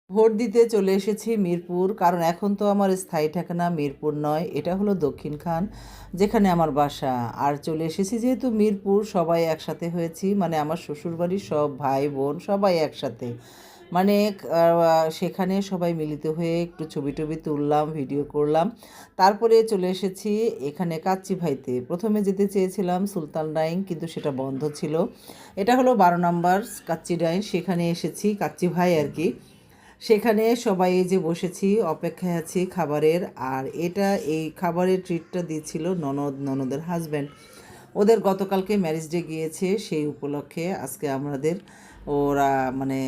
Vote দিতে চলে এসেছি মিরপুর, কারণ এখন তো আমার স্থায়ী ঠিকানা মিরপুর নয়, এটা হলো দক্ষিণখান, যেখানে আমার বাসা। আর চলে এসেছি যেহেতু মিরপুর, সবাই একসাথে হয়েছি, মানে আমার শ্বশুরবাড়ির সব ভাই বোন সবাই একসাথে, মানে সেখানে সবাই মিলিত হয়ে একটু ছবি টবি তুললাম, ভিডিও করলাম। তারপরে চলে এসেছি এখানে কাচ্চি ভাইতে। প্রথমে যেতে চেয়েছিলাম সুলতান ডাইং, কিন্তু সেটা বন্ধ ছিল। এটা হলো 12 নম্বর কাচ্চি ডাইং, সেখানে এসেছি, কাচ্চি ভাই আর কি। সেখানে সবাই এই যে বসেছি, অপেক্ষায় আছি খাবারের। আর এই খাবারের ট্রিটটা দিচ্ছিল ননদের হাজব্যান্ড। ওদের গতকালকে ম্যারেজ ডে গিয়েছে, সেই উপলক্ষে আজকে আমাদের ওরা মানে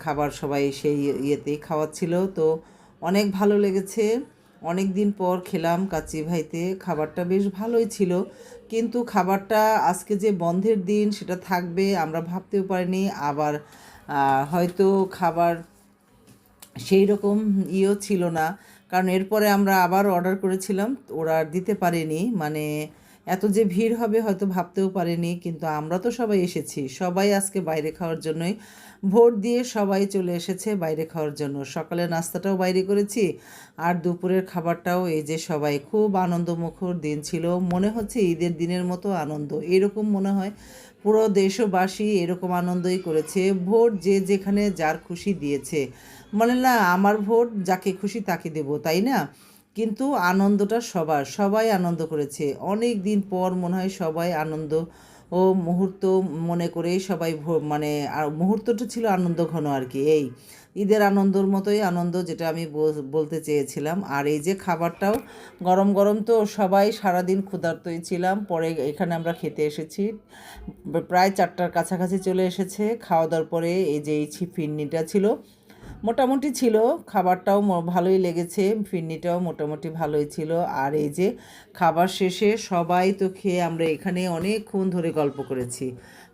খাবার সবাই সেই ইয়েতেই খাওয়াচ্ছিল। তো অনেক ভালো লেগেছে, অনেক দিন পর খেলাম কাচ্চি ভাইতে। খাবারটা বেশ ভালোই ছিল, কিন্তু খাবারটা আজকে যে বন্ধের দিন সেটা থাকবে আমরা ভাবতেও পারিনি। আবার হয়তো খাবার সেই রকম ইয়েও ছিল না, কারণ এরপরে আমরা আবার অর্ডার করেছিলাম, ওরা আর দিতে পারেনি। মানে এত যে ভিড় হবে হয়তো ভাবতেও পারেনি। কিন্তু আমরা তো সবাই এসেছি, সবাই আজকে বাইরে খাওয়ার জন্যই, ভোট দিয়ে সবাই চলে এসেছে বাইরে খাওয়ার জন্য। সকালে নাস্তাটাও বাইরে করেছি, আর দুপুরের খাবারটাও। এই যে সবাই খুব আনন্দমুখর দিন ছিল, মনে হচ্ছে ঈদের দিনের মতো আনন্দ, এরকম মনে হয়। পুরো দেশবাসী এরকম আনন্দই করেছে। ভোট যে যেখানে যার খুশি দিয়েছে, মানে না আমার ভোট যাকে খুশি তাকে দেব, তাই না? কিন্তু আনন্দটা সবার, সবাই আনন্দ করেছে। অনেক দিন পর মনে হয় সবাই আনন্দ ও মুহূর্ত মনে করে সবাই মানে আর মুহূর্তটা ছিল আনন্দ ঘন আর কি। এই ঈদের আনন্দর মতোই আনন্দ, যেটা আমি বলতে চেয়েছিলাম। আর এই যে খাবারটাও গরম গরম, তো সবাই সারাদিন ক্ষুধার্তই ছিলাম, পরে এখানে আমরা খেতে এসেছি। প্রায় 4টার কাছাকাছি চলে এসেছে খাওয়া দাওয়ার পরে। এই যে এই ফিরনিটা ছিল, মোটামুটি ছিল, খাবারটাও ভালোই লেগেছে, ফিরনিটাও মোটামুটি ভালোই ছিল। আর এই যে খাবার শেষে সবাই তো খেয়ে আমরা এখানে অনেকক্ষণ ধরে গল্প করেছি।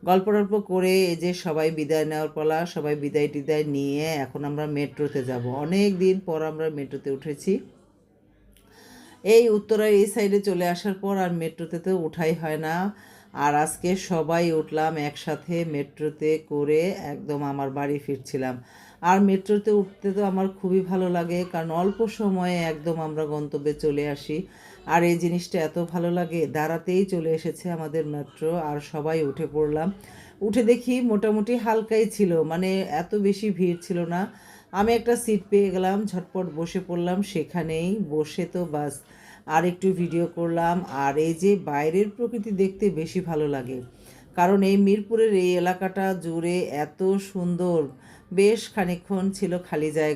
গল্প টল্প করে এই যে সবাই বিদায় নেওয়ার পালা, সবাই বিদায় টিদায় নিয়ে এখন আমরা মেট্রোতে যাব। অনেক দিন পর আমরা মেট্রোতে উঠেছি। এই উত্তরার এই সাইডে চলে আসার পর আর মেট্রোতে তো ওঠাই হয় না। আর আজকে সবাই উঠলাম একসাথে মেট্রোতে করে, একদম আমার বাড়ি ফিরছিলাম। আর মেট্রোতে উঠতে তো আমার খুবই ভালো লাগে, কারণ অল্প সময়ে একদম আমরা গন্তব্যে চলে আসি। আর এই জিনিসটা এত ভালো লাগে, দাঁড়াতেই চলে এসেছে আমাদের মেট্রো, আর সবাই উঠে পড়লাম। উঠে দেখি মোটামুটি হালকাই ছিল, মানে এত বেশি ভিড় ছিল না। আমি একটা সিট পেয়ে গেলাম, ঝটপট বসে পড়লাম সেখানেই। বসে তো বাস আর একটু ভিডিও করলাম। আর এই যে বাইরের প্রকৃতি দেখতে বেশি ভালো লাগে, কারণ এই মিরপুরের এই এলাকাটা জুড়ে এত সুন্দর। বেশ খানিকক্ষণ ছিল খালি জায়গা।